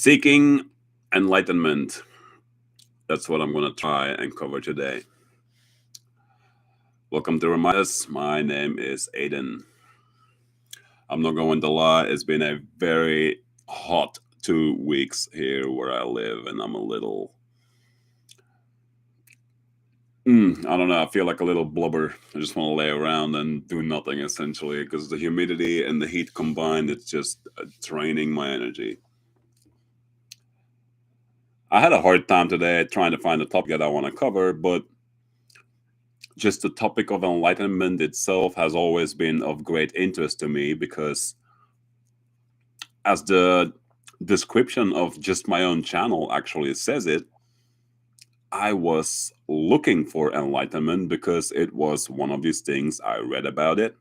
Seeking enlightenment. That's what I'm going to try and cover today. Welcome to Reminders. My name is Aiden. I'm not going to lie, it's been a very hot 2 weeks here where I live, and I'm a little. I don't know. I feel like a little blubber. I just want to lay around and do nothing essentially because the humidity and the heat combined, it's just draining my energy. I had a hard time today trying to find a topic that I want to cover, but just the topic of enlightenment itself has always been of great interest to me because, as the description of just my own channel actually says it, I was looking for enlightenment because it was one of these things I read about it.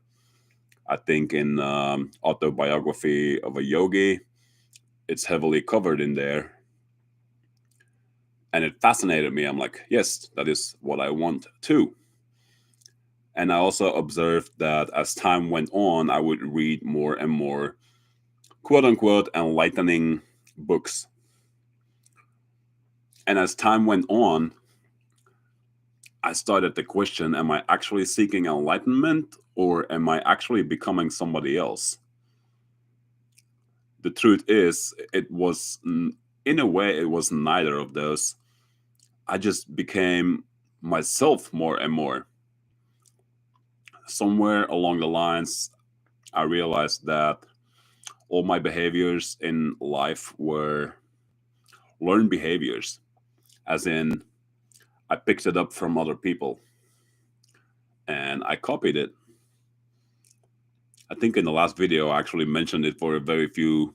I think in Autobiography of a Yogi, it's heavily covered in there. And it fascinated me. I'm like, yes, that is what I want too. And I also observed that as time went on, I would read more and more quote unquote enlightening books. And as time went on, I started to question, am I actually seeking enlightenment or am I actually becoming somebody else? The truth is, in a way, it was neither of those. I just became myself more and more. Somewhere along the lines, I realized that all my behaviors in life were learned behaviors, as in, I picked it up from other people and I copied it. I think in the last video, I actually mentioned it for a very few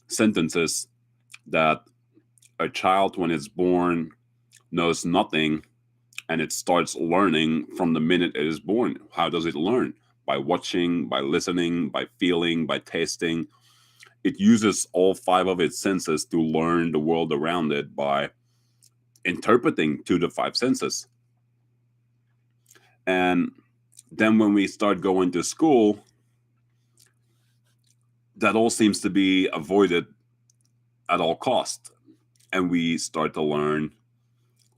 sentences that a child, when it's born, knows nothing and it starts learning from the minute it is born. How does it learn? By watching, by listening, by feeling, by tasting. It uses all five of its senses to learn the world around it by interpreting to the five senses. And then when we start going to school, that all seems to be avoided at all cost. And we start to learn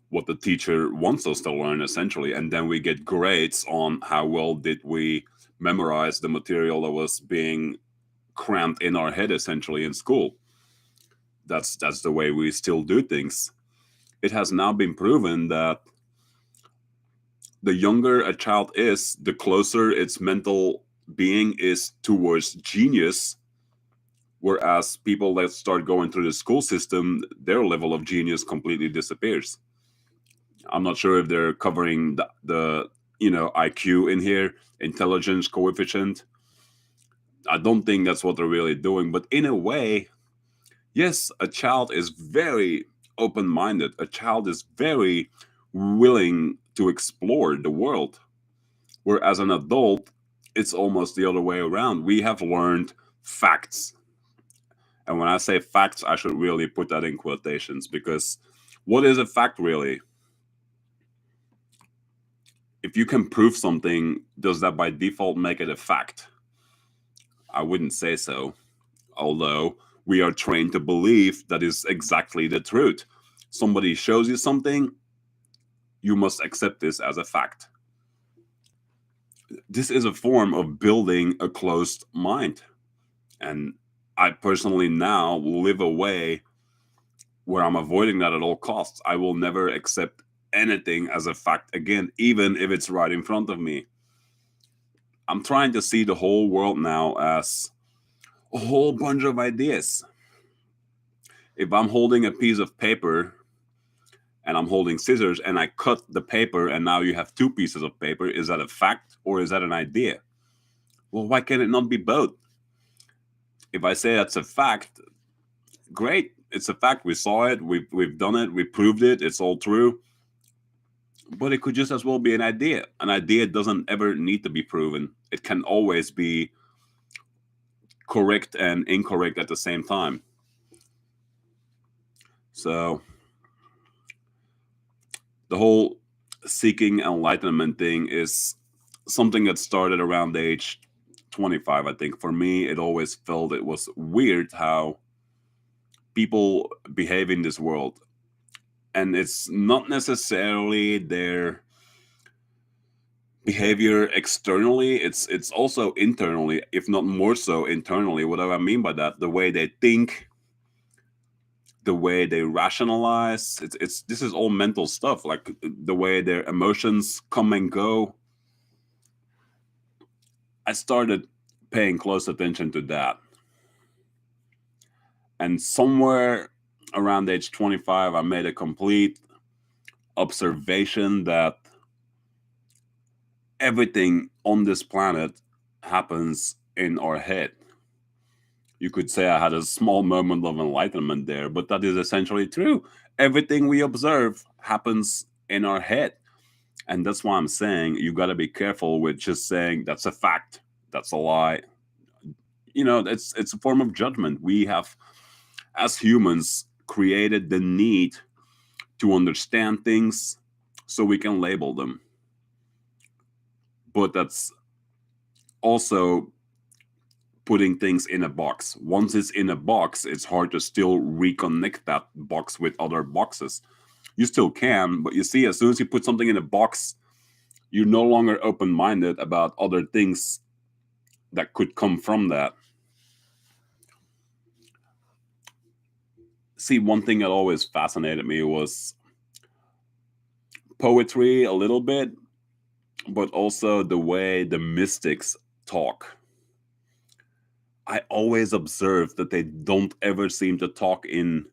what the teacher wants us to learn, essentially. And then we get grades on how well did we memorize the material that was being crammed in our head, essentially, in school. That's the way we still do things. It has now been proven that the younger a child is, the closer its mental being is towards genius. Whereas people that start going through the school system, their level of genius completely disappears. I'm not sure if they're covering the IQ in here, intelligence coefficient. I don't think that's what they're really doing. But in a way, yes, a child is very open-minded. A child is very willing to explore the world. Whereas an adult, it's almost the other way around. We have learned facts. And when I say facts, I should really put that in quotations, because what is a fact really? If you can prove something, does that by default make it a fact? I wouldn't say so. Although we are trained to believe that is exactly the truth. Somebody shows you something, you must accept this as a fact. This is a form of building a closed mind. And I personally now live a way where I'm avoiding that at all costs. I will never accept anything as a fact again, even if it's right in front of me. I'm trying to see the whole world now as a whole bunch of ideas. If I'm holding a piece of paper and I'm holding scissors and I cut the paper and now you have two pieces of paper, is that a fact or is that an idea? Well, why can it not be both? If I say that's a fact, great, it's a fact. We saw it, we've done it, we proved it, it's all true. But it could just as well be an idea. An idea doesn't ever need to be proven. It can always be correct and incorrect at the same time. So the whole seeking enlightenment thing is something that started around age 25, I think. For me, it always felt it was weird how people behave in this world. And it's not necessarily their behavior externally, it's also internally, if not more so internally. What do I mean by that? The way they think, the way they rationalize, it's this is all mental stuff, like the way their emotions come and go. I started paying close attention to that. And somewhere around age 25, I made a complete observation that everything on this planet happens in our head. You could say I had a small moment of enlightenment there, but that is essentially true. Everything we observe happens in our head. And that's why I'm saying you got to be careful with just saying that's a fact, that's a lie. It's a form of judgment. We have, as humans, created the need to understand things so we can label them. But that's also putting things in a box. Once it's in a box, it's hard to still reconnect that box with other boxes. You still can, but you see, as soon as you put something in a box, you're no longer open minded about other things that could come from that. See, one thing that always fascinated me was poetry a little bit, but also the way the mystics talk. I always observe that they don't ever seem to talk in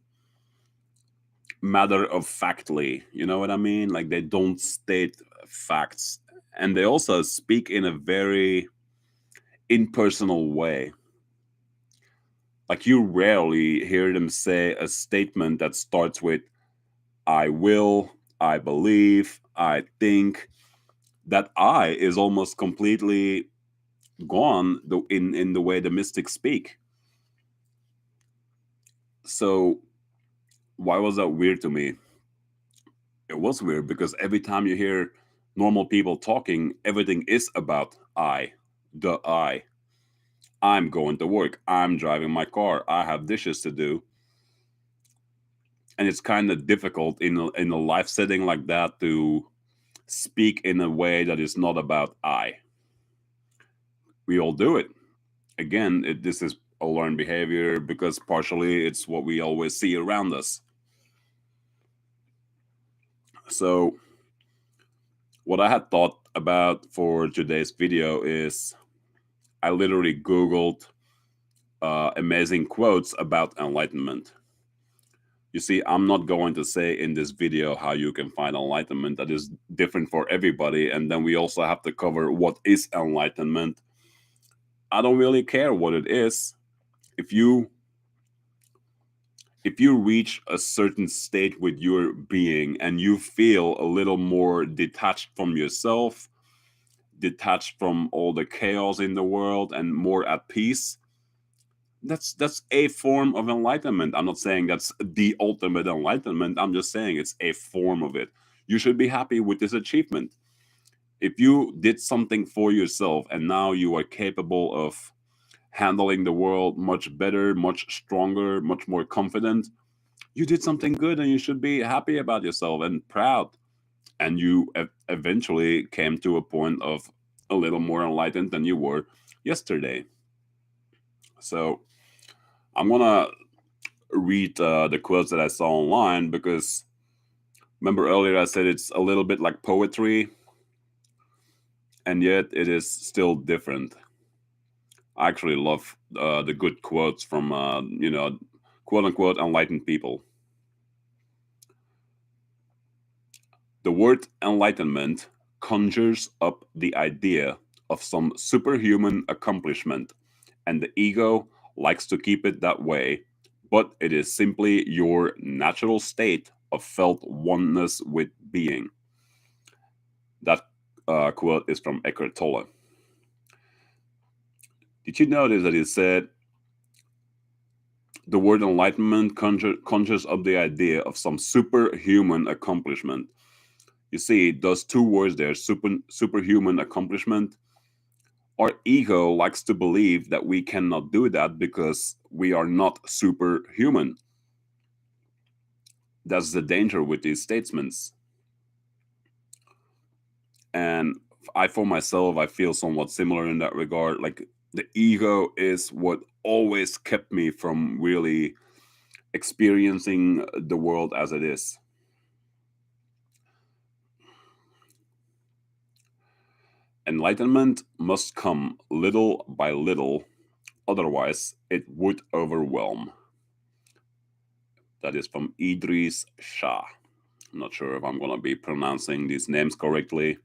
matter of factly. You know what I mean? Like they don't state facts. And they also speak in a very impersonal way. Like you rarely hear them say a statement that starts with I will, I believe, I think. That I is almost completely gone in the way the mystics speak. So why was that weird to me? It was weird because every time you hear normal people talking, everything is about I, the I. I'm going to work. I'm driving my car. I have dishes to do. And it's kind of difficult in a life setting like that to speak in a way that is not about I. We all do it. Again, this is a learned behavior because partially it's what we always see around us. So, what I had thought about for today's video is I literally Googled amazing quotes about enlightenment. You see, I'm not going to say in this video how you can find enlightenment. That is different for everybody. And then we also have to cover what is enlightenment. I don't really care what it is. If you reach a certain state with your being and you feel a little more detached from yourself, detached from all the chaos in the world and more at peace, that's a form of enlightenment. I'm not saying that's the ultimate enlightenment. I'm just saying it's a form of it. You should be happy with this achievement. If you did something for yourself and now you are capable of handling the world much better, much stronger, much more confident, you did something good and you should be happy about yourself and proud. And you eventually came to a point of a little more enlightened than you were yesterday. So I'm gonna read the quotes that I saw online because remember earlier I said it's a little bit like poetry, and yet it is still different. I actually love the good quotes from quote unquote enlightened people. The word enlightenment conjures up the idea of some superhuman accomplishment, and the ego likes to keep it that way, but it is simply your natural state of felt oneness with being. That quote is from Eckhart Tolle. Did you notice that he said the word enlightenment conjures up the idea of some superhuman accomplishment? You see, those two words there, superhuman accomplishment, our ego likes to believe that we cannot do that because we are not superhuman. That's the danger with these statements. And I, for myself, I feel somewhat similar in that regard. Like the ego is what always kept me from really experiencing the world as it is. Enlightenment must come little by little, otherwise, it would overwhelm. That is from Idris Shah. I'm not sure if I'm going to be pronouncing these names correctly.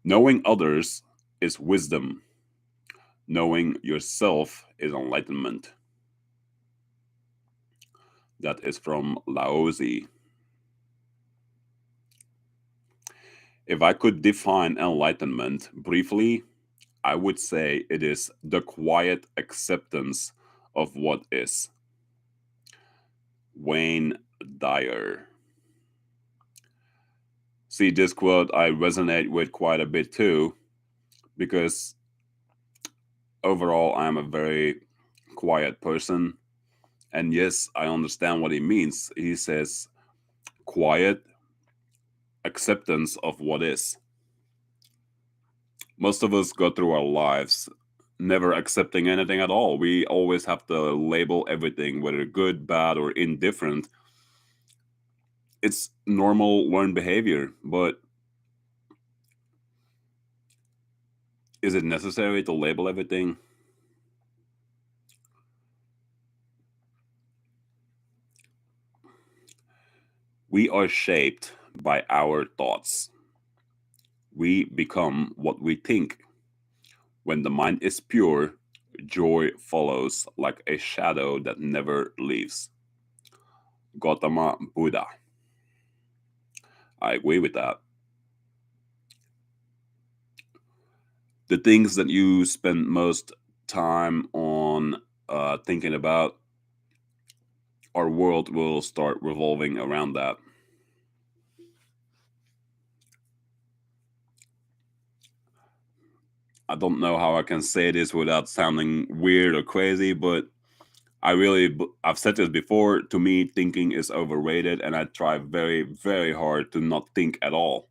Knowing others is wisdom, knowing yourself is enlightenment. That is from Laozi. If I could define enlightenment briefly, I would say it is the quiet acceptance of what is. Wayne Dyer. See, this quote I resonate with quite a bit too, because overall I'm a very quiet person. And yes, I understand what he means. He says quiet acceptance of what is. Most of us go through our lives never accepting anything at all. We always have to label everything, whether good, bad, or indifferent. It's normal learned behavior, but is it necessary to label everything? We are shaped by our thoughts. We become what we think. When the mind is pure, joy follows like a shadow that never leaves. Gautama Buddha. I agree with that. The things that you spend most time on thinking about, our world will start revolving around that. I don't know how I can say this without sounding weird or crazy, but I've said this before. To me, thinking is overrated, and I try very, very hard to not think at all,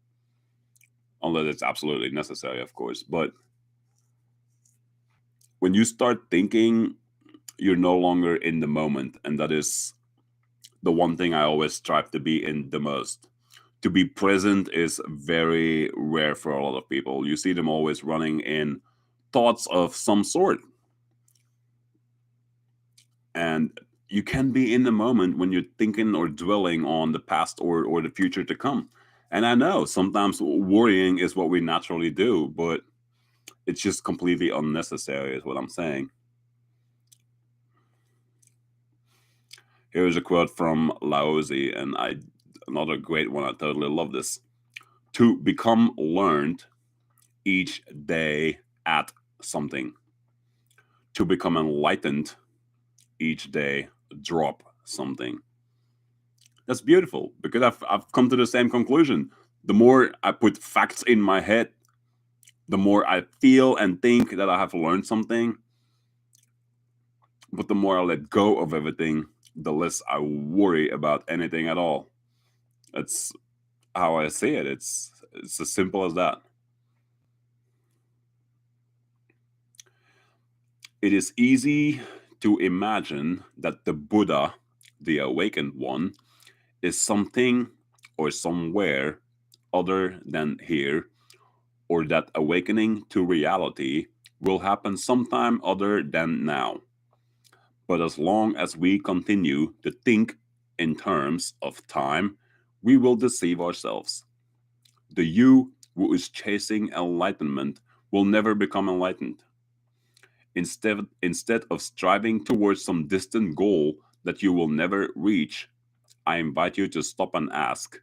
unless it's absolutely necessary, of course. But when you start thinking, you're no longer in the moment, and that is the one thing I always strive to be in the most. To be present is very rare for a lot of people. You see them always running in thoughts of some sort. And you can be in the moment when you're thinking or dwelling on the past or the future to come. And I know sometimes worrying is what we naturally do, but it's just completely unnecessary, is what I'm saying. Here's a quote from Laozi, and another great one. I totally love this. To become learned each day at something. To become enlightened each day drop something. That's beautiful because I've come to the same conclusion. The more I put facts in my head, the more I feel and think that I have learned something. But the more I let go of everything, the less I worry about anything at all. That's how I see it. It's as simple as that. It is easy to imagine that the Buddha, the awakened one, is something or somewhere other than here, or that awakening to reality will happen sometime other than now. But as long as we continue to think in terms of time, we will deceive ourselves. The you who is chasing enlightenment will never become enlightened. Instead of striving towards some distant goal that you will never reach, I invite you to stop and ask,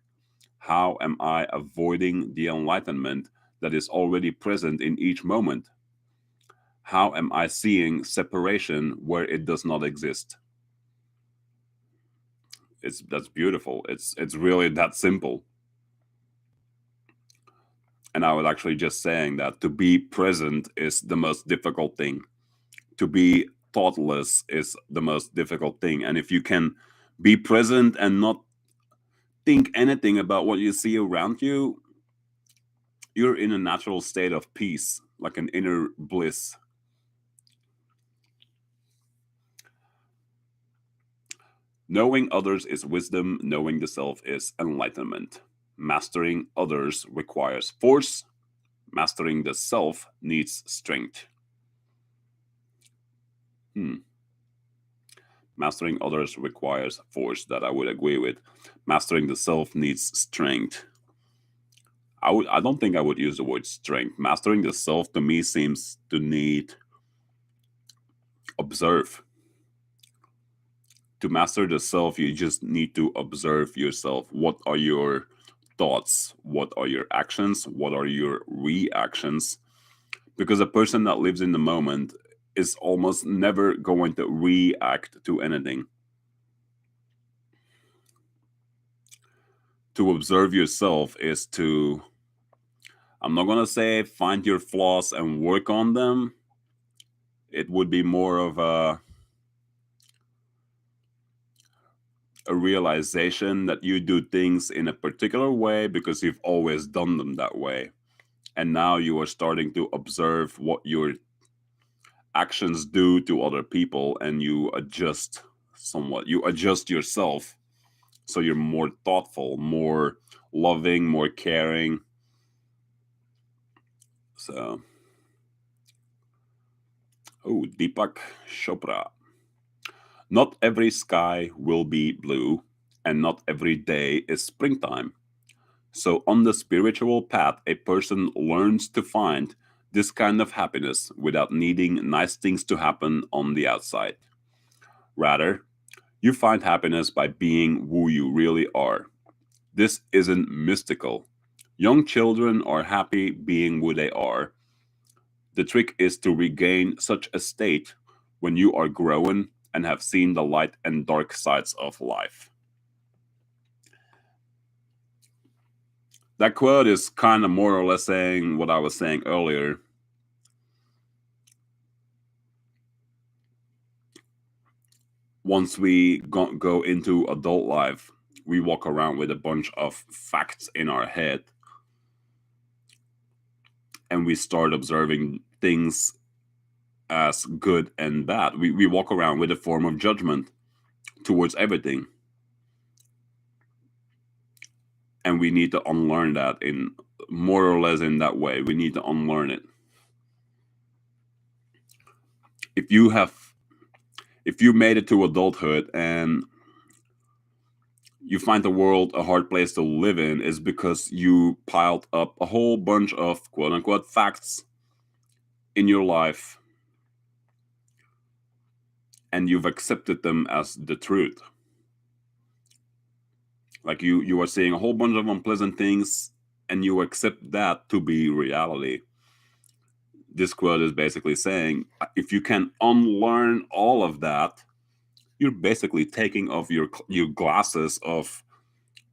how am I avoiding the enlightenment that is already present in each moment? How am I seeing separation where it does not exist? That's beautiful. It's really that simple. And I was actually just saying that to be present is the most difficult thing. To be thoughtless is the most difficult thing. And if you can Be present and not think anything about what you see around you. You're in a natural state of peace, like an inner bliss. Knowing others is wisdom, knowing the self is enlightenment. Mastering others requires force, mastering the self needs strength. Hmm. Mastering others requires force, that I would agree with. Mastering the self needs strength. I don't think I would use the word strength. Mastering the self to me seems to need observe. To master the self, you just need to observe yourself. What are your thoughts? What are your actions? What are your reactions? Because a person that lives in the moment is almost never going to react to anything. To observe yourself is to, I'm not going to say find your flaws and work on them. It would be more of a realization that you do things in a particular way because you've always done them that way. And now you are starting to observe what your actions do to other people, and you adjust somewhat. You adjust yourself so you're more thoughtful, more loving, more caring. So, oh, Deepak Chopra. Not every sky will be blue, and not every day is springtime. So, on the spiritual path, a person learns to find this kind of happiness without needing nice things to happen on the outside. Rather, you find happiness by being who you really are. This isn't mystical. Young children are happy being who they are. The trick is to regain such a state when you are grown and have seen the light and dark sides of life. That quote is kind of more or less saying what I was saying earlier. Once we go into adult life, we walk around with a bunch of facts in our head, and we start observing things as good and bad. We walk around with a form of judgment towards everything. And we need to unlearn that, in more or less in that way. We need to unlearn it. If you have if you made it to adulthood and you find the world a hard place to live in, is because you piled up a whole bunch of quote unquote facts in your life and you've accepted them as the truth. Like you are seeing a whole bunch of unpleasant things and you accept that to be reality. This quote is basically saying if you can unlearn all of that, you're basically taking off your glasses of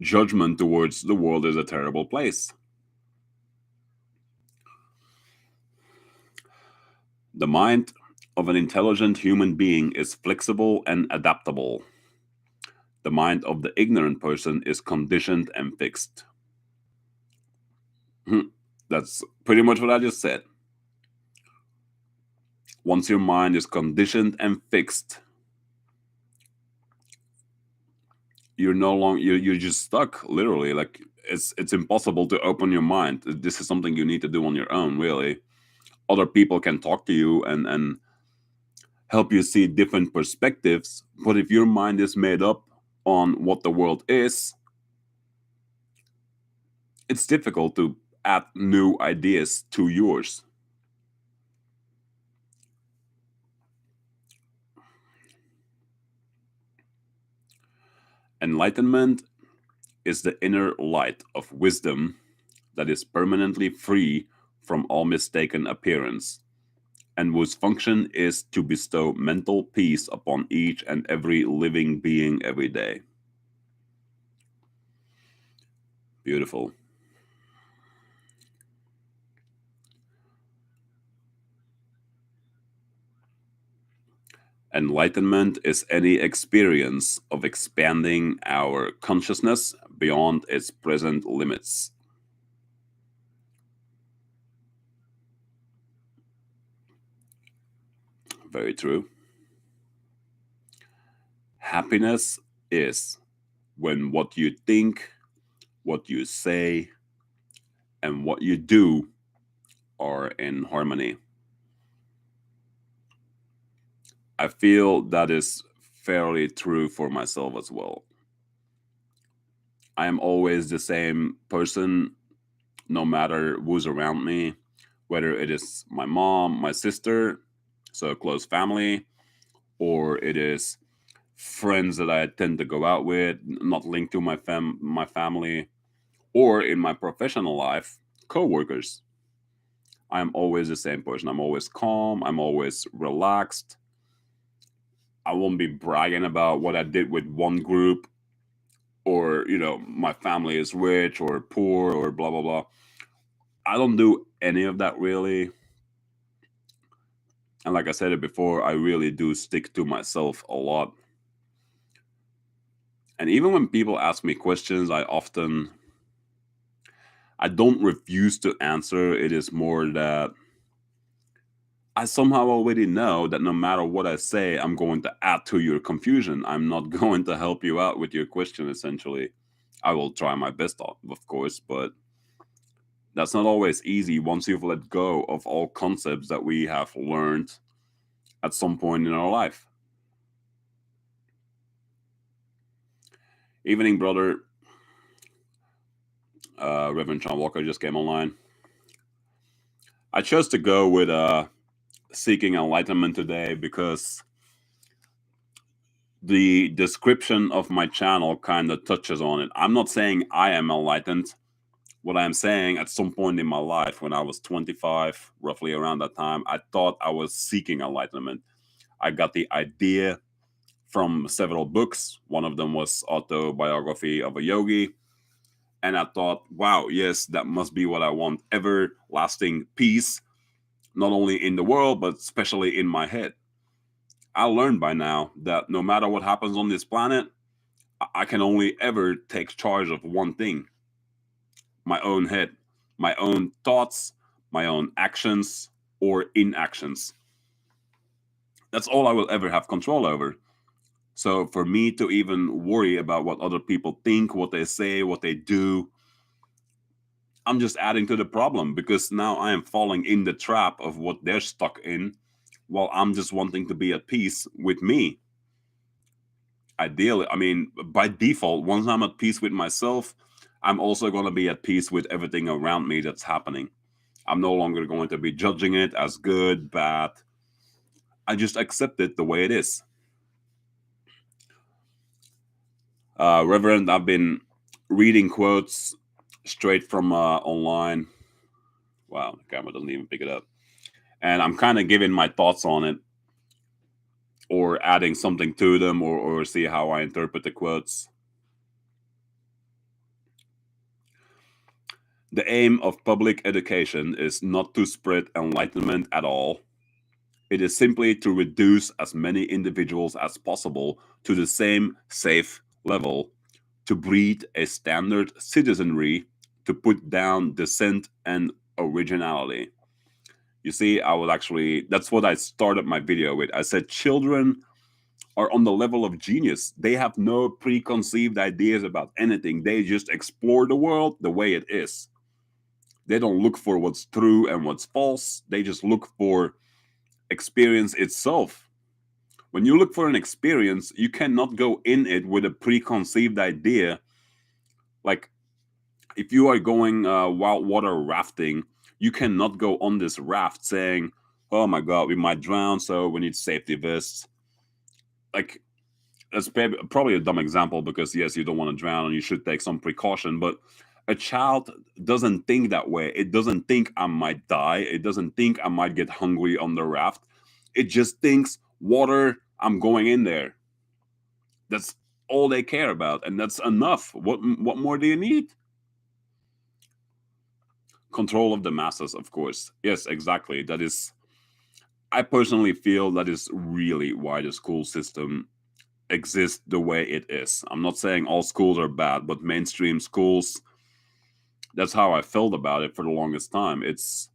judgment towards the world as a terrible place. The mind of an intelligent human being is flexible and adaptable. The mind of the ignorant person is conditioned and fixed. That's pretty much what I just said. Once your mind is conditioned and fixed, you're no longer you're just stuck, literally. Like it's impossible to open your mind. This is something you need to do on your own, really. Other people can talk to you and help you see different perspectives, but if your mind is made up on what the world is, it's difficult to add new ideas to yours. Enlightenment is the inner light of wisdom that is permanently free from all mistaken appearance, and whose function is to bestow mental peace upon each and every living being every day. Beautiful. Enlightenment is any experience of expanding our consciousness beyond its present limits. Very true. Happiness is when what you think, what you say, and what you do are in harmony. I feel that is fairly true for myself as well. I am always the same person no matter who's around me, whether it is my mom, my sister, so a close family, or it is friends that I tend to go out with, not linked to my family, or in my professional life, coworkers. I'm always the same person. I'm always calm. I'm always relaxed. I won't be bragging about what I did with one group, or my family is rich or poor or blah blah blah. I don't do any of that really. And like I said it before, I really do stick to myself a lot. And even when people ask me questions, I don't refuse to answer. It is more that I somehow already know that no matter what I say, I'm going to add to your confusion. I'm not going to help you out with your question, essentially. I will try my best, of course, but that's not always easy once you've let go of all concepts that we have learned at some point in our life. Evening, brother. Reverend John Walker just came online. I chose to go with seeking enlightenment today because the description of my channel kind of touches on it. I'm not saying I am enlightened. What I'm saying, at some point in my life, when I was 25, roughly around that time, I thought I was seeking enlightenment. I got the idea from several books. One of them was Autobiography of a Yogi. And I thought, wow, yes, that must be what I want. Everlasting peace, not only in the world, but especially in my head. I learned by now that no matter what happens on this planet, I can only ever take charge of one thing: my own head, my own thoughts, my own actions or inactions. That's all I will ever have control over. So for me to even worry about what other people think, what they say, what they do, I'm just adding to the problem, because now I am falling in the trap of what they're stuck in, while I'm just wanting to be at peace with me. Ideally, I mean, by default, once I'm at peace with myself, I'm also going to be at peace with everything around me that's happening. I'm no longer going to be judging it as good, bad. I just accept it the way it is. Reverend, I've been reading quotes straight from online. Wow, the camera doesn't even pick it up. And I'm kind of giving my thoughts on it, or adding something to them, or see how I interpret the quotes. The aim of public education is not to spread enlightenment at all. It is simply to reduce as many individuals as possible to the same safe level, to breed a standard citizenry, to put down dissent and originality. You see, that's what I started my video with. I said children are on the level of genius. They have no preconceived ideas about anything. They just explore the world the way it is. They don't look for what's true and what's false. They just look for experience itself. When you look for an experience, you cannot go in it with a preconceived idea. Like, if you are going wild water rafting, you cannot go on this raft saying, oh my God, we might drown, so we need safety vests. Like, that's probably a dumb example, because yes, you don't want to drown and you should take some precaution, but a child doesn't think that way. It doesn't think I might die. It doesn't think I might get hungry on the raft. It just thinks, water, I'm going in there. That's all they care about, and that's enough. What more do you need? Control of the masses, of course. Yes, exactly. That is I personally feel that is really why the school system exists the way it is. I'm not saying all schools are bad, but mainstream schools, that's how I felt about it for the longest time. It's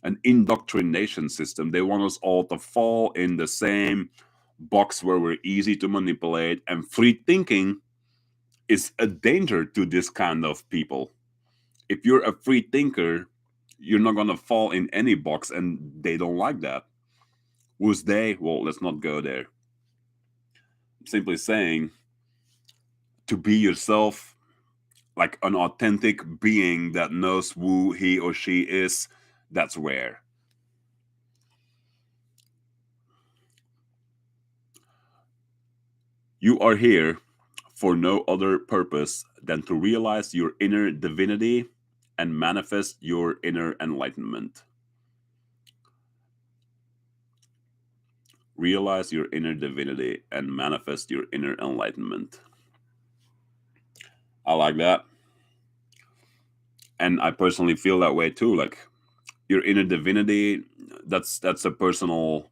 an indoctrination system. They want us all to fall in the same box where we're easy to manipulate, and free thinking is a danger to this kind of people. If you're a free thinker, you're not going to fall in any box, and they don't like that. Who's they? Well, let's not go there. I'm simply saying, to be yourself, like an authentic being that knows who he or she is, that's rare. You are here for no other purpose than to realize your inner divinity and manifest your inner enlightenment. Realize your inner divinity and manifest your inner enlightenment. I like that. And I personally feel that way too. Like, your inner divinity, that's a personal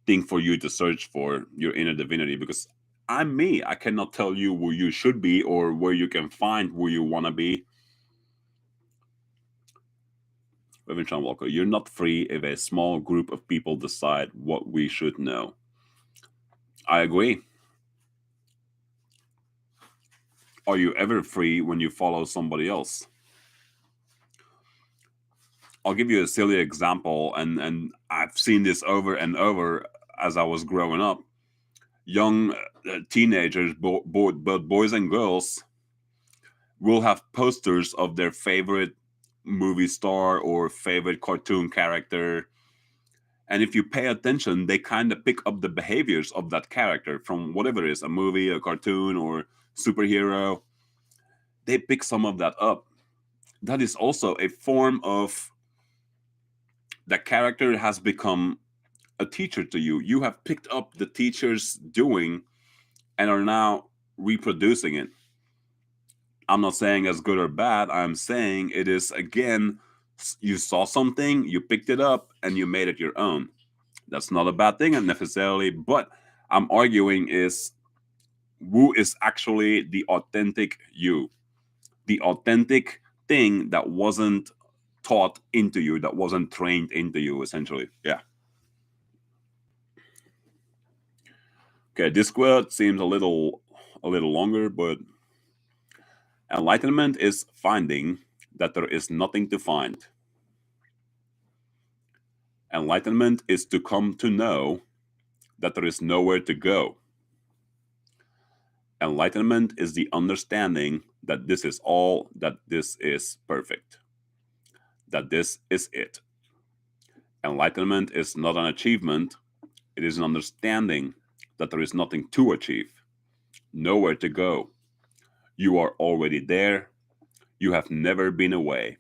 thing for you to search for, your inner divinity, because I'm me. I cannot tell you who you should be or where you can find who you want to be. Reverend John Walker, you're not free if a small group of people decide what we should know. I agree. Are you ever free when you follow somebody else? I'll give you a silly example, and I've seen this over and over as I was growing up. Young teenagers, both boys and girls, will have posters of their favorite movie star or favorite cartoon character. And if you pay attention, they kind of pick up the behaviors of that character from whatever it is, a movie, a cartoon, or superhero. They pick some of that up. That is also a form of, that character has become a teacher to you. You have picked up the teacher's doing and are now reproducing it. I'm not saying it's good or bad. I'm saying it is, again, you saw something, you picked it up, and you made it your own. That's not a bad thing necessarily, but I'm arguing is, who is actually the authentic you, the authentic thing that wasn't taught into you, that wasn't trained into you, essentially. Yeah. Okay, this quote seems a little longer, but enlightenment is finding that there is nothing to find. Enlightenment is to come to know that there is nowhere to go. Enlightenment is the understanding that this is all, that this is perfect, that this is it. Enlightenment is not an achievement, it is an understanding that there is nothing to achieve, nowhere to go. You are already there, you have never been away.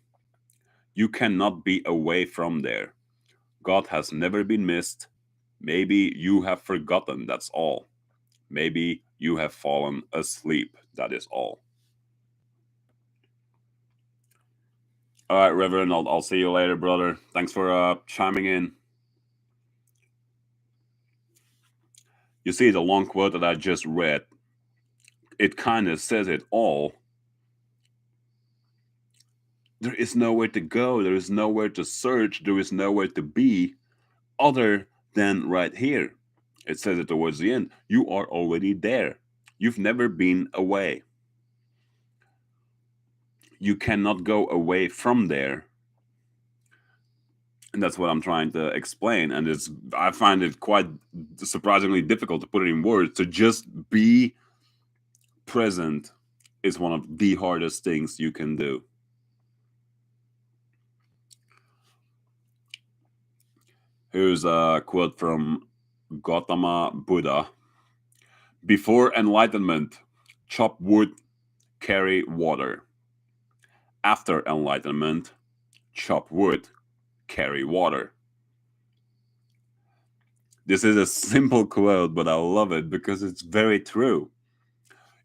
You cannot be away from there. God has never been missed. Maybe you have forgotten, that's all. Maybe you have fallen asleep, that is all. All right, Reverend, I'll see you later, brother. Thanks for chiming in. You see, the long quote that I just read, it kind of says it all. There is nowhere to go, there is nowhere to search, there is nowhere to be other than right here. It says it towards the end. You are already there. You've never been away. You cannot go away from there. And that's what I'm trying to explain. And I find it quite surprisingly difficult to put it in words. To just be present is one of the hardest things you can do. Here's a quote from Gautama Buddha. Before enlightenment, chop wood, carry water. After enlightenment, chop wood, carry water. This is a simple quote, but I love it because it's very true.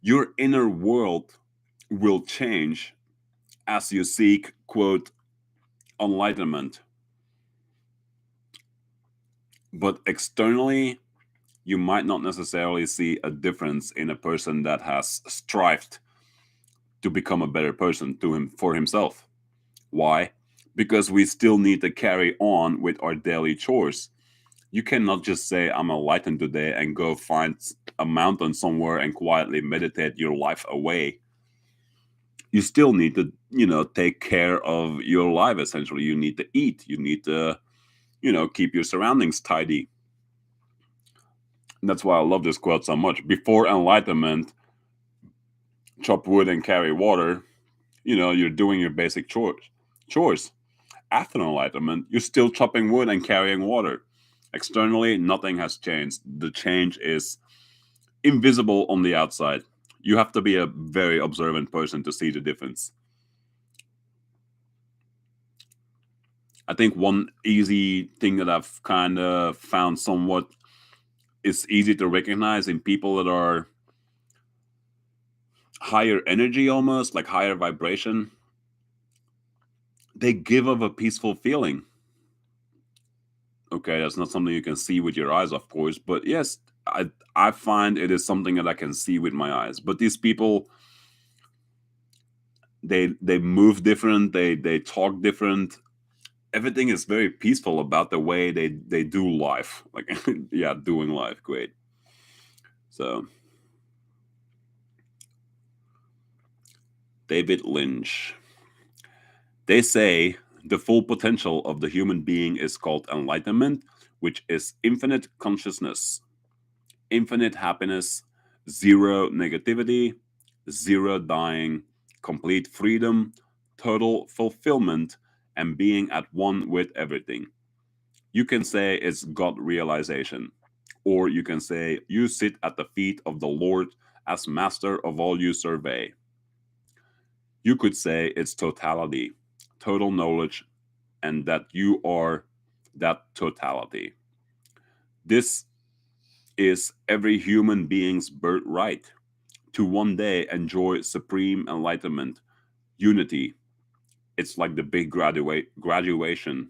Your inner world will change as you seek, quote, enlightenment. But externally, you might not necessarily see a difference in a person that has strived to become a better person to him for himself. Why? Because we still need to carry on with our daily chores. You cannot just say, I'm enlightened today and go find a mountain somewhere and quietly meditate your life away. You still need to, take care of your life essentially. You need to eat. You need to, keep your surroundings tidy. And that's why I love this quote so much. Before enlightenment, chop wood and carry water, you're doing your basic chores. After enlightenment, you're still chopping wood and carrying water. Externally, nothing has changed. The change is invisible on the outside. You have to be a very observant person to see the difference. I think one easy thing that I've kind of found somewhat is easy to recognize in people that are higher energy, almost like higher vibration, they give off a peaceful feeling. Okay, that's not something you can see with your eyes, of course, but yes, I find it is something that I can see with my eyes. But these people, they move different, they talk different. Everything is very peaceful about the way they do life. Like yeah, doing life, great. So David Lynch. They say the full potential of the human being is called enlightenment, which is infinite consciousness, infinite happiness, zero negativity, zero dying, complete freedom, total fulfillment, and being at one with everything. You can say it's God realization, or you can say you sit at the feet of the Lord as master of all you survey. You could say it's totality, total knowledge, and that you are that totality. This is every human being's birthright to one day enjoy supreme enlightenment, unity. It's like the big graduation.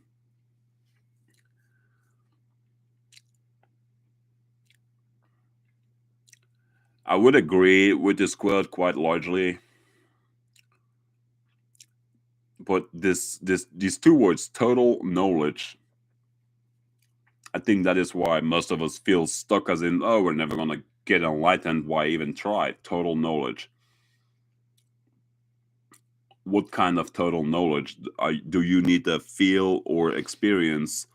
I would agree with this quote quite largely, but these two words, total knowledge, I think that is why most of us feel stuck, as in, oh, we're never gonna get enlightened. Why even try? Total knowledge. What kind of total knowledge do you need to feel or experience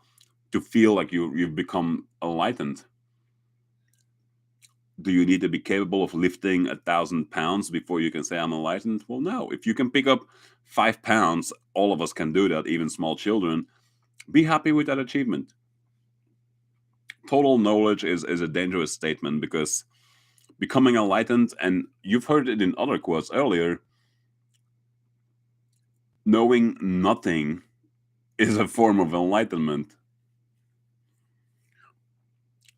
to feel like you've become enlightened? Do you need to be capable of lifting 1,000 pounds before you can say I'm enlightened? Well, no. If you can pick up 5 pounds, all of us can do that, even small children. Be happy with that achievement. Total knowledge is a dangerous statement because becoming enlightened, and you've heard it in other quotes earlier, knowing nothing is a form of enlightenment.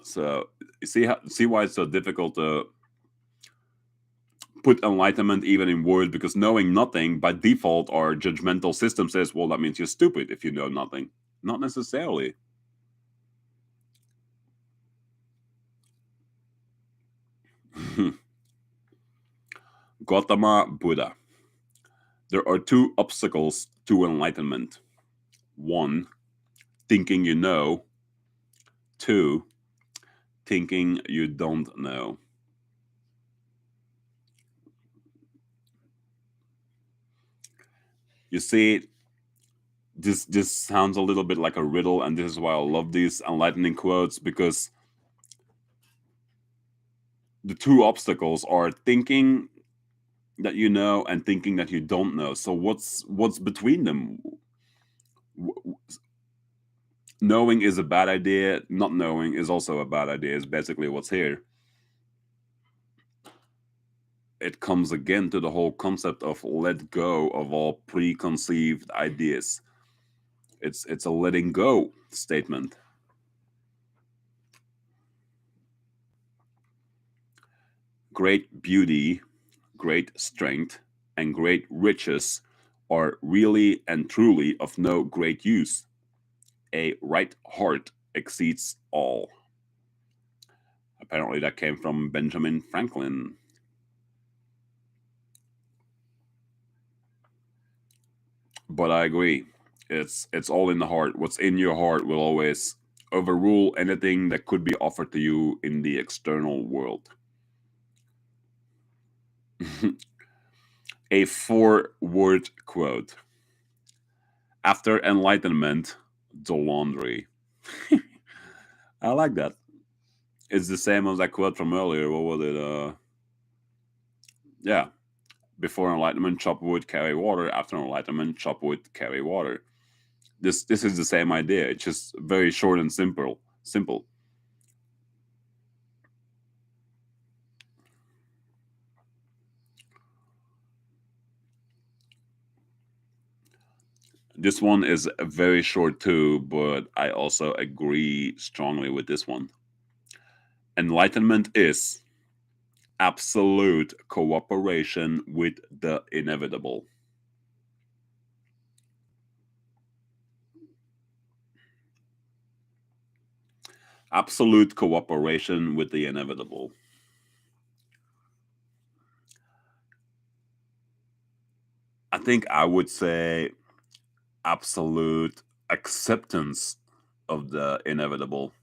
So see why it's so difficult to put enlightenment even in words, because knowing nothing by default, our judgmental system says, well, that means you're stupid if you know nothing. Not necessarily. Gautama Buddha. There are two obstacles to enlightenment. One, thinking you know. Two, thinking you don't know. You see, this sounds a little bit like a riddle, and this is why I love these enlightening quotes, because the two obstacles are thinking that you know and thinking that you don't know. So what's between them? Knowing is a bad idea, not knowing is also a bad idea, is basically what's here. It comes again to the whole concept of let go of all preconceived ideas. It's a letting go statement. Great beauty, great strength, and great riches are really and truly of no great use. A right heart exceeds all. Apparently, that came from Benjamin Franklin. But I agree. It's all in the heart. What's in your heart will always overrule anything that could be offered to you in the external world. A 4-word quote. After enlightenment, the laundry. I like that. It's the same as that quote from earlier. What was it? Yeah. Before enlightenment, chop wood, carry water. After enlightenment, chop wood, carry water. This is the same idea. It's just very short and simple. Simple. This one is very short too, but I also agree strongly with this one. Enlightenment is absolute cooperation with the inevitable. Absolute cooperation with the inevitable. I think I would say absolute acceptance of the inevitable.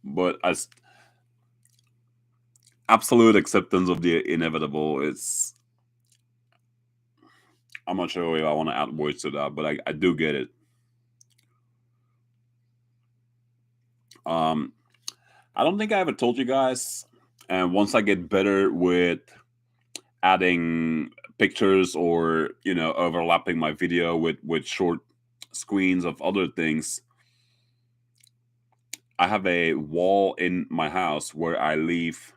But as absolute acceptance of the inevitable, it's I'm not sure if I want to add words to that, but I do get it. Um, I don't think I ever told you guys. And once I get better with adding pictures or overlapping my video with short screens of other things, I have a wall in my house where I leave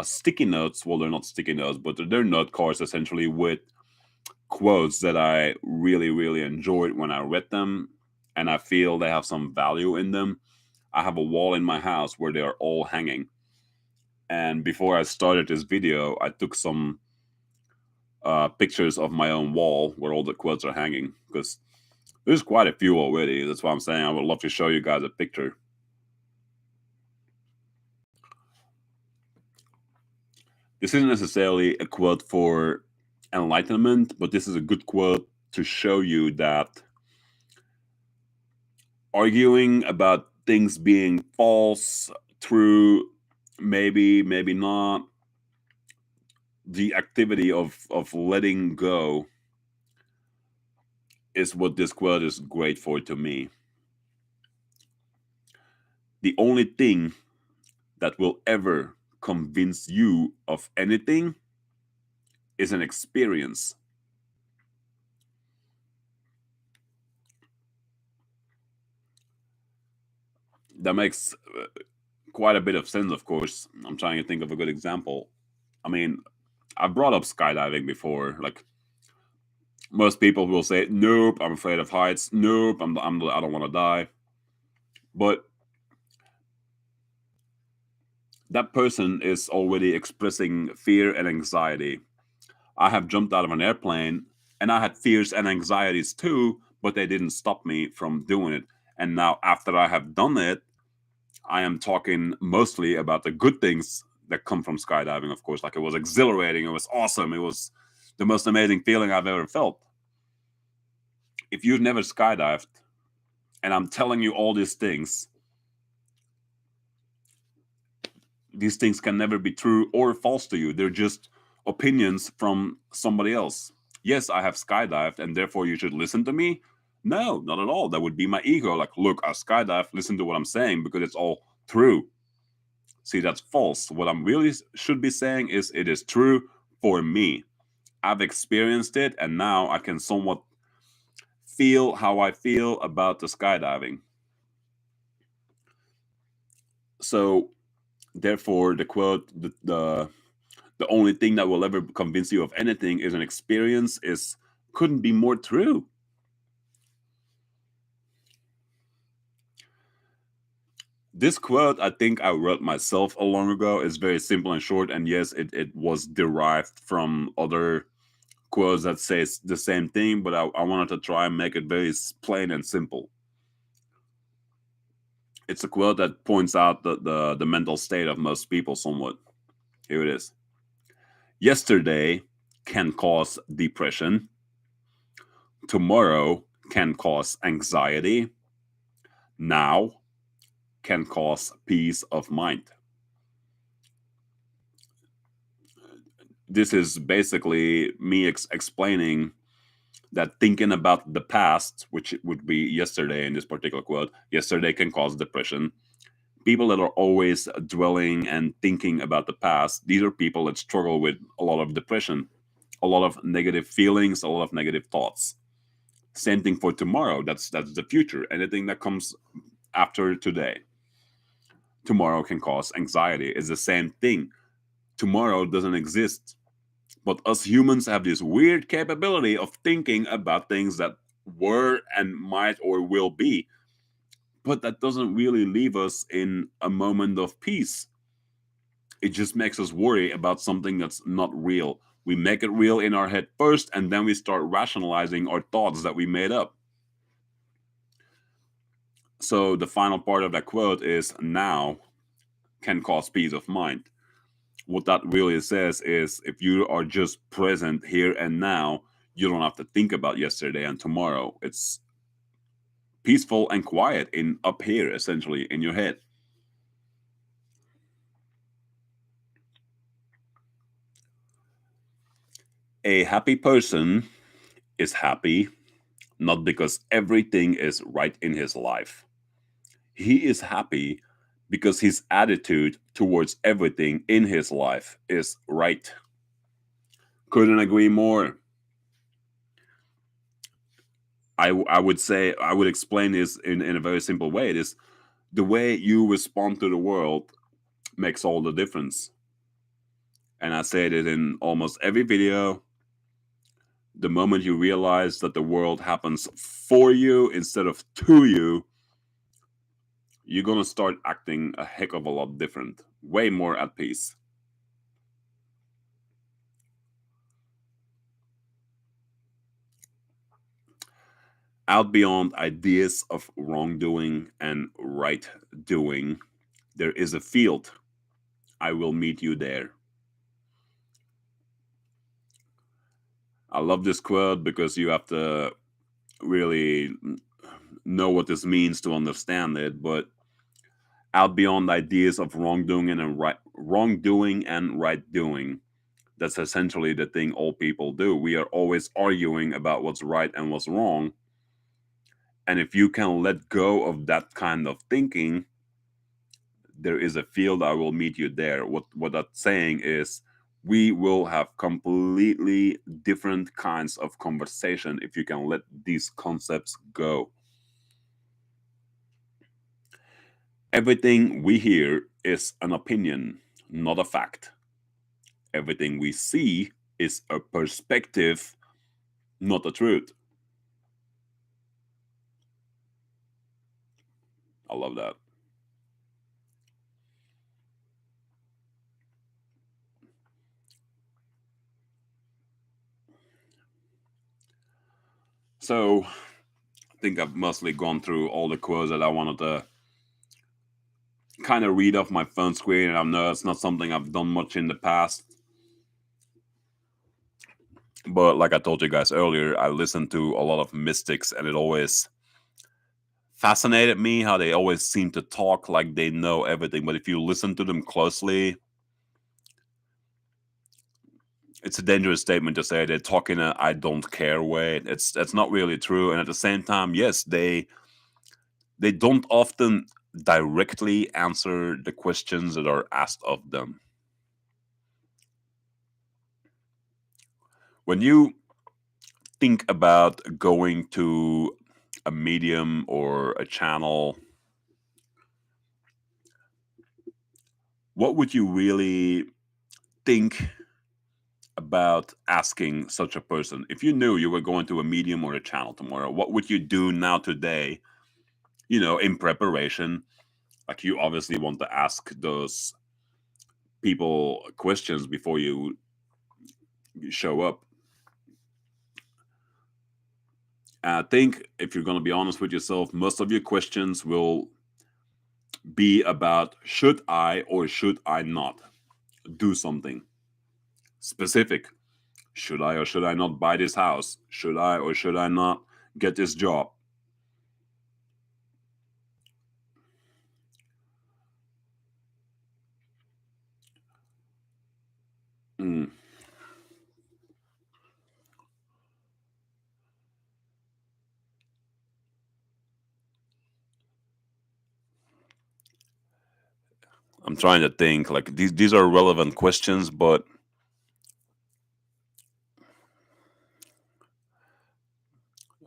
sticky notes. Well, they're not sticky notes, but they're note cards essentially with quotes that I really, really enjoyed when I read them, and I feel they have some value in them. I have a wall in my house where they are all hanging. And before I started this video, I took some pictures of my own wall where all the quotes are hanging because there's quite a few already. That's why I'm saying I would love to show you guys a picture. This isn't necessarily a quote for enlightenment, but this is a good quote to show you that arguing about things being false, true, maybe not, the activity of letting go is what this quote is great for to me. The only thing that will ever convince you of anything is an experience. That makes quite a bit of sense, of course. I'm trying to think of a good example. I mean, I brought up skydiving before. Like, most people will say, nope, I'm afraid of heights. Nope, I don't want to die. But that person is already expressing fear and anxiety. I have jumped out of an airplane and I had fears and anxieties too, but they didn't stop me from doing it. And now, after I have done it, I am talking mostly about the good things that come from skydiving, of course. Like, it was exhilarating, it was awesome, it was the most amazing feeling I've ever felt. If you've never skydived and I'm telling you all these things can never be true or false to you. They're just opinions from somebody else. Yes, I have skydived and therefore you should listen to me. No, not at all. That would be my ego. Like, look, I skydived, listen to what I'm saying because it's all true. See, that's false. What I'm really should be saying is it is true for me. I've experienced it and now I can somewhat feel how I feel about the skydiving. So, therefore, the quote, the only thing that will ever convince you of anything is an experience is couldn't be more true. This quote, I think I wrote myself a long ago, is very simple and short, and yes, it was derived from other quotes that says the same thing, but I wanted to try and make it very plain and simple. It's a quote that points out the mental state of most people somewhat. Here it is. Yesterday can cause depression. Tomorrow can cause anxiety. Now can cause peace of mind. This is basically me explaining that thinking about the past, which would be yesterday in this particular quote, yesterday can cause depression. People that are always dwelling and thinking about the past, these are people that struggle with a lot of depression, a lot of negative feelings, a lot of negative thoughts. Same thing for tomorrow. That's the future. Anything that comes after today. Tomorrow can cause anxiety. It's the same thing. Tomorrow doesn't exist. But us humans have this weird capability of thinking about things that were and might or will be. But that doesn't really leave us in a moment of peace. It just makes us worry about something that's not real. We make it real in our head first, and then we start rationalizing our thoughts that we made up. So the final part of that quote is now can cause peace of mind. What that really says is if you are just present here and now, you don't have to think about yesterday and tomorrow. It's peaceful and quiet in up here, essentially, in your head. A happy person is happy not because everything is right in his life. He is happy because his attitude towards everything in his life is right. Couldn't agree more. I would say, I would explain this in a very simple way. It is the way you respond to the world makes all the difference. And I say it in almost every video. The moment you realize that the world happens for you instead of to you, you're going to start acting a heck of a lot different, way more at peace. Out beyond ideas of wrongdoing and right doing, there is a field. I will meet you there. I love this quote because you have to really know what this means to understand it, but out beyond ideas of wrongdoing and right doing. That's essentially the thing all people do. We are always arguing about what's right and what's wrong. And if you can let go of that kind of thinking, there is a field. I will meet you there. What that's saying is we will have completely different kinds of conversation if you can let these concepts go. Everything we hear is an opinion, not a fact. Everything we see is a perspective, not the truth. I love that. So I think I've mostly gone through all the quotes that I wanted to kind of read off my phone screen, and I know it's not something I've done much in the past. But like I told you guys earlier, I listen to a lot of mystics, and it always fascinated me how they always seem to talk like they know everything. But if you listen to them closely, it's a dangerous statement to say they talk in a "I don't care" way. That's not really true. And at the same time, yes, they don't often directly answer the questions that are asked of them. When you think about going to a medium or a channel, what would you really think about asking such a person? If you knew you were going to a medium or a channel tomorrow, what would you do now today, in preparation? Like you obviously want to ask those people questions before you show up. I think if you're going to be honest with yourself, most of your questions will be about should I or should I not do something specific. Should I or should I not buy this house? Should I or should I not get this job? Mm. I'm trying to think. Like these are relevant questions, but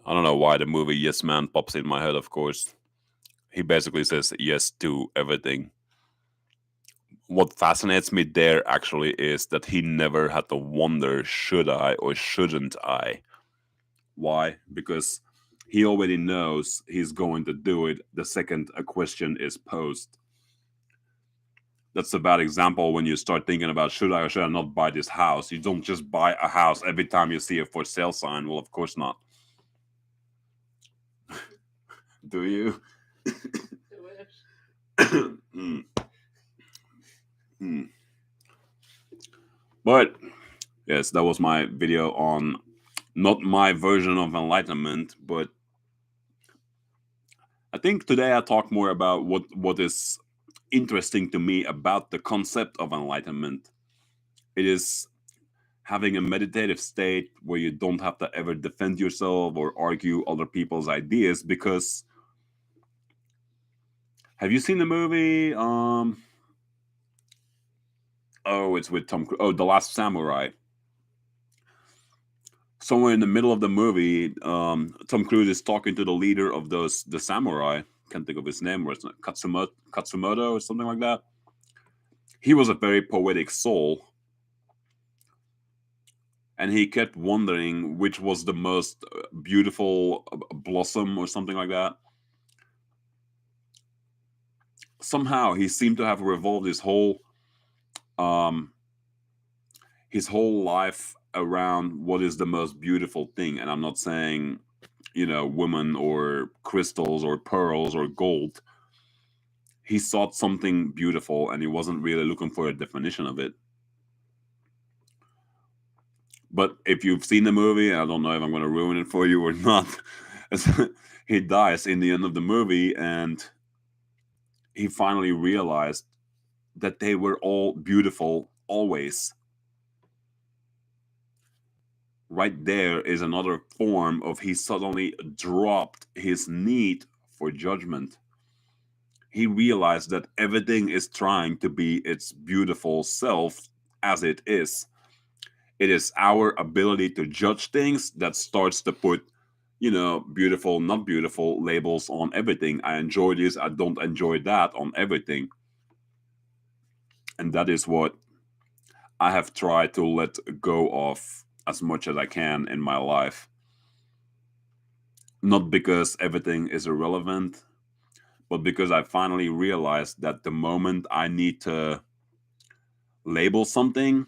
I don't know why the movie Yes Man pops in my head. Of course, he basically says yes to everything. What fascinates me there actually is that he never had to wonder should I or shouldn't I. Why? Because he already knows he's going to do it the second a question is posed. That's a bad example when you start thinking about should I or should I not buy this house. You don't just buy a house every time you see a for sale sign. Well, of course not. Do you? Mm, mm. But yes, that was my video on not my version of enlightenment, but I think today I talk more about what is interesting to me about the concept of enlightenment. It is having a meditative state where you don't have to ever defend yourself or argue other people's ideas because have you seen the movie oh it's with Tom oh The Last Samurai. Somewhere in the middle of the movie, Tom Cruise is talking to the leader of the samurai. Can't think of his name. Was it Katsumoto or something like that? He was a very poetic soul, and he kept wondering which was the most beautiful blossom or something like that. Somehow, he seemed to have revolved um, his whole life around what is the most beautiful thing. And I'm not saying, women or crystals or pearls or gold. He sought something beautiful and he wasn't really looking for a definition of it. But if you've seen the movie, I don't know if I'm going to ruin it for you or not. He dies in the end of the movie and he finally realized that they were all beautiful always. Right there is another form of he suddenly dropped his need for judgment. He realized that everything is trying to be its beautiful self as it is. It is our ability to judge things that starts to put, beautiful, not beautiful labels on everything. I enjoy this, I don't enjoy that on everything. And that is what I have tried to let go of as much as I can in my life. Not because everything is irrelevant, but because I finally realized that the moment I need to label something,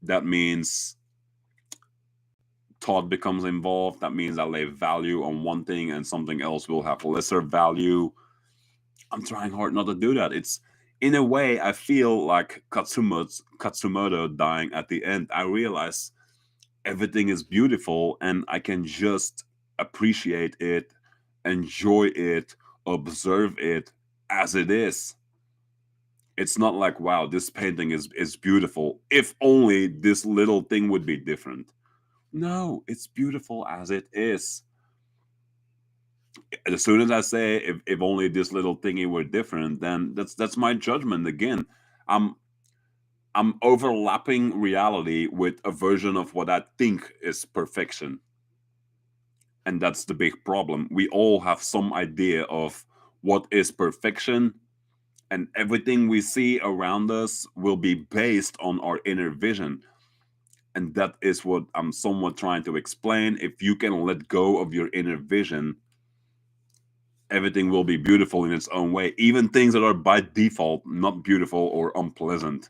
that means thought becomes involved. That means I lay value on one thing and something else will have lesser value. I'm trying hard not to do that. It's in a way I feel like Katsumoto dying at the end. I realize everything is beautiful and I can just appreciate it, enjoy it, observe it as it is. It's not like wow, this painting is beautiful. If only this little thing would be different. No, it's beautiful as it is. As soon as I say if only this little thingy were different, then that's my judgment again. I'm I'm overlapping reality with a version of what I think is perfection. And that's the big problem. We all have some idea of what is perfection, and everything we see around us will be based on our inner vision. And that is what I'm somewhat trying to explain. If you can let go of your inner vision, everything will be beautiful in its own way, even things that are by default not beautiful or unpleasant.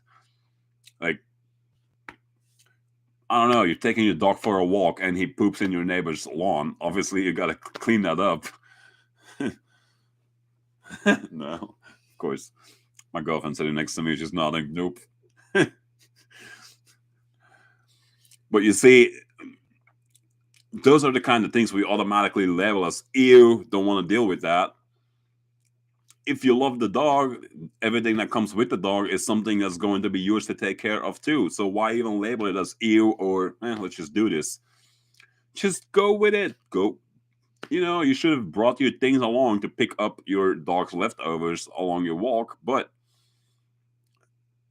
Like I don't know, you're taking your dog for a walk and he poops in your neighbor's lawn. Obviously, you gotta clean that up. No, of course. My girlfriend sitting next to me, she's nodding. Nope. But you see, those are the kind of things we automatically label as ew, don't want to deal with that. If you love the dog, everything that comes with the dog is something that's going to be yours to take care of too. So why even label it as ew or let's just do this? Just go with it. Go. You should have brought your things along to pick up your dog's leftovers along your walk. But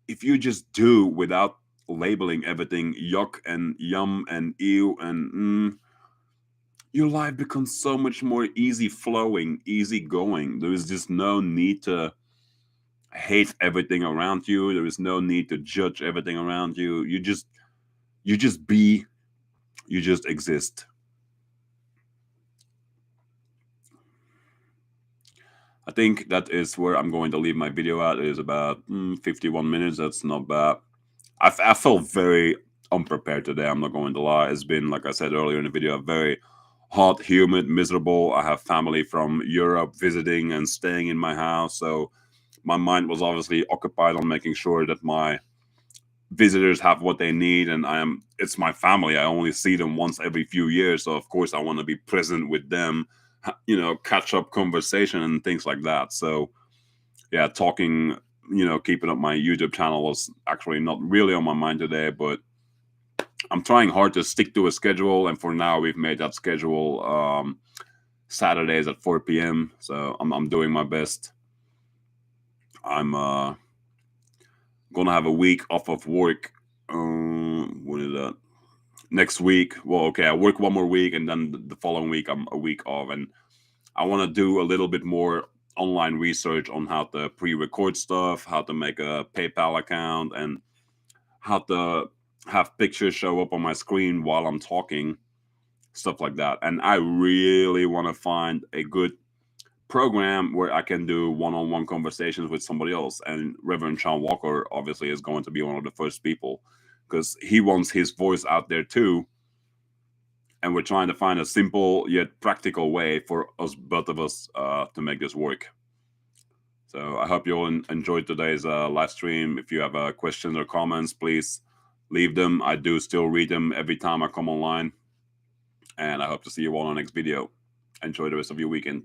if you just do without labeling everything yuck and yum and ew and your life becomes so much more easy flowing, easy going. There is just no need to hate everything around you. There is no need to judge everything around you. You just be, you just exist. I think that is where I'm going to leave my video at. It is about 51 minutes. That's not bad. I felt very unprepared today. I'm not going to lie. It's been, like I said earlier in the video, very hot, humid, miserable. I have family from Europe visiting and staying in my house. So my mind was obviously occupied on making sure that my visitors have what they need. And it's my family. I only see them once every few years. So of course I want to be present with them, catch up conversation and things like that. So yeah, talking, keeping up my YouTube channel was actually not really on my mind today, but I'm trying hard to stick to a schedule. And for now, we've made that schedule Saturdays at 4 p.m. So I'm doing my best. I'm gonna have a week off of work. When is that? Next week. Well, okay, I work one more week, and then the following week I'm a week off, and I want to do a little bit more online research on how to pre-record stuff, how to make a PayPal account, and how to have pictures show up on my screen while I'm talking, stuff like that. And I really want to find a good program where I can do one-on-one conversations with somebody else. And Reverend Sean Walker obviously is going to be one of the first people because he wants his voice out there too. And we're trying to find a simple yet practical way for us, both of us, to make this work. So I hope you all enjoyed today's live stream. If you have questions or comments, please leave them. I do still read them every time I come online. And I hope to see you all on the next video. Enjoy the rest of your weekend.